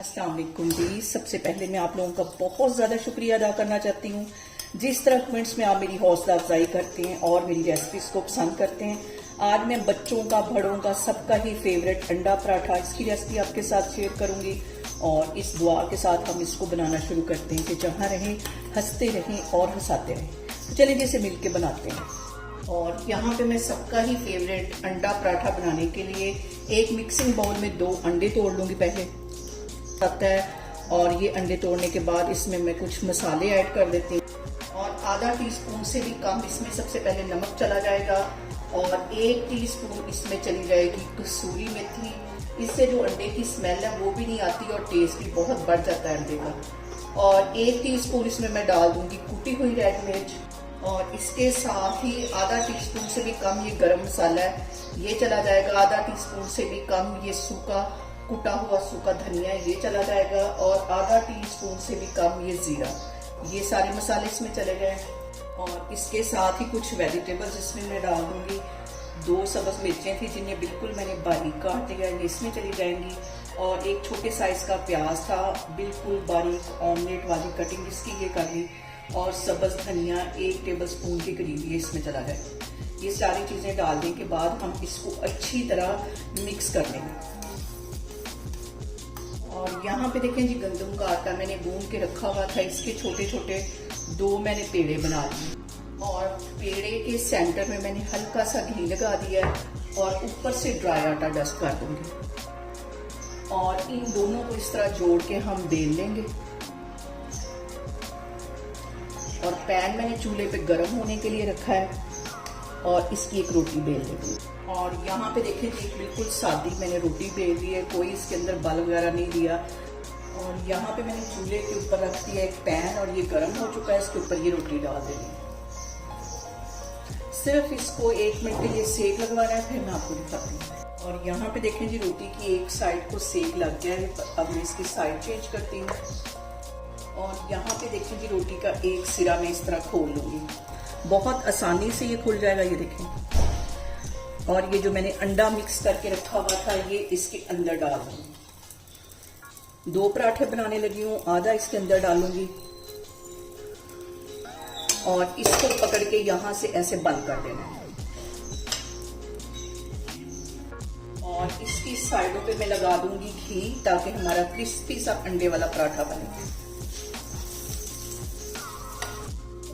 अस्सलाम वालेकुम जी। सबसे पहले मैं आप लोगों का बहुत ज़्यादा शुक्रिया अदा करना चाहती हूँ। जिस तरह कमेंट्स में आप मेरी हौसला अफजाई करते हैं और मेरी रेसिपीज को पसंद करते हैं। आज मैं बच्चों का, बड़ों का, सबका ही फेवरेट अंडा पराठा, इसकी रेसिपी आपके साथ शेयर करूंगी और इस दुआ के साथ हम इसको बनाना शुरू करते हैं कि जहाँ रहें, हंसते रहें और हंसाते रहें। तो चलिए इसे मिलके बनाते हैं। और यहाँ पे मैं सबका ही फेवरेट अंडा पराठा बनाने के लिए एक मिक्सिंग बाउल में 2 अंडे तोड़ लूंगी पहले आता है। और ये अंडे तोड़ने के बाद इसमें मैं कुछ मसाले ऐड कर देती हूँ और आधा टीस्पून से भी कम इसमें सबसे पहले नमक चला जाएगा और 1 टीस्पून इसमें चली जाएगी कसूरी मेथी। इससे जो अंडे की स्मेल है वो भी नहीं आती और टेस्ट भी बहुत बढ़ जाता है अंडे का। और 1 टीस्पून इसमें मैं डाल दूंगी कुटी हुई रेड मिर्च और इसके साथ ही आधा टीस्पून से भी कम ये गरम मसाला है, ये चला जाएगा। आधा टीस्पून से भी कम ये सूखा कुटा हुआ सूखा धनिया, ये चला जाएगा। और आधा टीस्पून से भी कम ये जीरा, ये सारे मसाले इसमें चले गए। और इसके साथ ही कुछ वेजिटेबल्स इसमें मैं डाल दूंगी। 2 सब्ज मिर्चें थी जिन्हें बिल्कुल मैंने बारीक काट दिया, ये इसमें चली जाएंगी। और एक छोटे साइज का प्याज था, बिल्कुल बारीक ऑमलेट वाली कटिंग इसकी, ये कर ली। और सब्ज धनिया 1 टेबलस्पून के करीब ये इसमें चला जाएगा। ये सारी चीजें डालने के बाद हम इसको अच्छी तरह मिक्स कर लेंगे। और यहाँ पे देखें जी, गंदम का आटा मैंने गूंद के रखा हुआ था, इसके छोटे छोटे 2 मैंने पेड़े बना लिए। और पेड़े के सेंटर में मैंने हल्का सा घी लगा दिया है और ऊपर से ड्राई आटा डस्ट कर दूंगी। और इन दोनों को इस तरह जोड़ के हम बेल लेंगे। और पैन मैंने चूल्हे पे गर्म होने के लिए रखा है और इसकी एक रोटी बेल लेंगे। और यहाँ पे देखें जी, बिल्कुल सादी मैंने रोटी बेल ली है, कोई इसके अंदर बल वगैरह नहीं दिया। और यहाँ पे मैंने चूल्हे के ऊपर रख दिया एक पैन और ये गर्म हो चुका है, इसके ऊपर ये रोटी डाल देनी है। सिर्फ इसको 1 मिनट के लिए सेक लगवाना है, फिर मैं आपको दिखाती हूँ। और यहाँ पे देखें जी, रोटी की एक साइड को सेक लग गया है, अब मैं इसकी साइड चेंज करती हूँ। और यहाँ पे देखें जी, रोटी का एक सिरा मैं इस तरह खोल लूंगी, बहुत आसानी से ये खुल जाएगा, ये देखें। और ये जो मैंने अंडा मिक्स करके रखा हुआ था, ये इसके अंदर डाल दूंगी। 2 पराठे बनाने लगी हूँ, आधा इसके अंदर डालूंगी और इसको पकड़ के यहां से ऐसे बंद कर देना है। और इसकी साइडों पे मैं लगा दूंगी घी, ताकि हमारा क्रिस्पी सा अंडे वाला पराठा बने।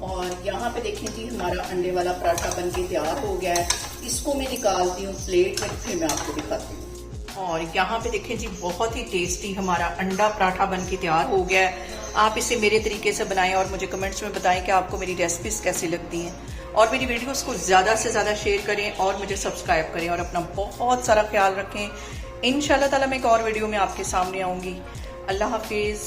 और यहाँ पे देखें जी, हमारा अंडे वाला पराठा बनके तैयार हो गया है। इसको मैं निकालती हूँ प्लेट में, फिर मैं आपको दिखाती हूँ। और यहाँ पे देखें जी, बहुत ही टेस्टी हमारा अंडा पराठा बनके तैयार हो गया है। आप इसे मेरे तरीके से बनाएं और मुझे कमेंट्स में बताएं कि आपको मेरी रेसिपीज कैसी लगती हैं। और मेरी वीडियोस को ज़्यादा से ज़्यादा शेयर करें और मुझे सब्सक्राइब करें और अपना बहुत सारा ख्याल रखें। इंशाल्लाह ताला मैं एक और वीडियो में आपके सामने आऊँगी। अल्लाह हाफिज़।